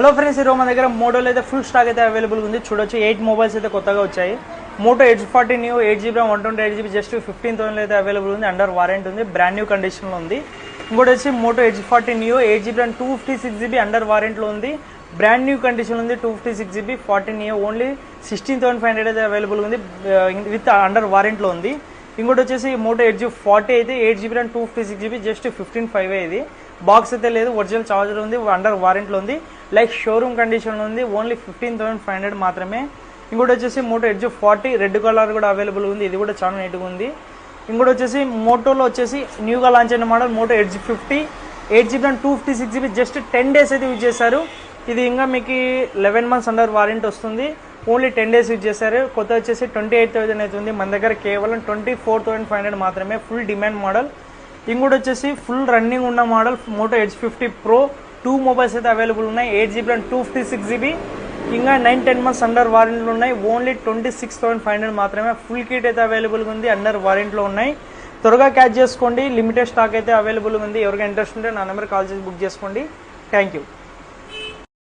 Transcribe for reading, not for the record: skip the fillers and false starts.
Hello friends, ఈరోజు మన దగ్గర మోటోలో అయితే ఫుల్ స్టాక్ అయితే అవైలబుల్ ఉంది. చూడొచ్చు 8 మొబైల్స్ అయితే కొత్తగా వచ్చాయి. Moto Edge 40 new 8GB RAM 128GB just 15,000 అయితే అవైలబుల్ ఉంది. అండర్ వారంటీ ఉంది, బ్రాండ్ న్యూ కండిషన్లో ఉంది. ఇంకోటి వచ్చి Moto Edge 40 new 8GB RAM 256GB under వారంటీలో ఉంది, బ్రాండ్ న్యూ కండిషన్ ఉంది. 256GB 40 న్యూ ఓన్లీ 16,500 అయితే అవైలబుల్ ఉంది, విత్ అండర్ వారంటీలో ఉంది. ఇంకోటి వచ్చేసి మోటో ఎడ్జ్ 40 అయితే 8GB RAM 256GB జస్ట్ 15,500. ఇది బాక్స్ అయితే లేదు, ఒరిజినల్ చార్జర్ ఉంది, అండర్ వారంటీలో ఉంది, లైక్ షోరూమ్ కండిషన్లో ఉంది. ఓన్లీ 15,500 మాత్రమే. ఇంకోటి వచ్చేసి మోటో ఎడ్జ్ 40 రెడ్ కలర్ కూడా అవైలబుల్ ఉంది, ఇది కూడా చాలా నీట్గా ఉంది. ఇంకోటి వచ్చేసి మోటోలో వచ్చేసి న్యూగా లాంచ్ అయిన model Moto Edge 50 8GB RAM 256GB just 10 days అయితే యూజ్ చేశారు. ఇది ఇంకా మీకు 11 months అండర్ వారంటీ వస్తుంది, ఓన్లీ 10 days యూజ్ చేశారు. కొత్త వచ్చేసి 28,000 అవుతుంది, మన దగ్గర కేవలం 24,500 మాత్రమే. Full demand model. ఇంకోటి వచ్చేసి ఫుల్ రన్నింగ్ ఉన్న model Moto Edge 50 Pro 2 mobiles అయితే అవైలబుల్ ఉన్నాయి. 8GB RAM 256GB ఇంకా 9-10 months అండర్ వారంటీలో ఉన్నాయి. ఓన్లీ 26,500 మాత్రమే. ఫుల్ కిట్ అయితే అవైలబుల్ ఉంది, అండర్ వారంటీలో ఉన్నాయి. త్వరగా క్యాచ్ చేసుకోండి, లిమిటెడ్ స్టాక్ అయితే అవైలబుల్ ఉంది. ఎవరికైనా ఇంట్రెస్ట్ ఉంటే నా నెంబర్ కాల్ చేసి బుక్ చేసుకోండి. Thank you.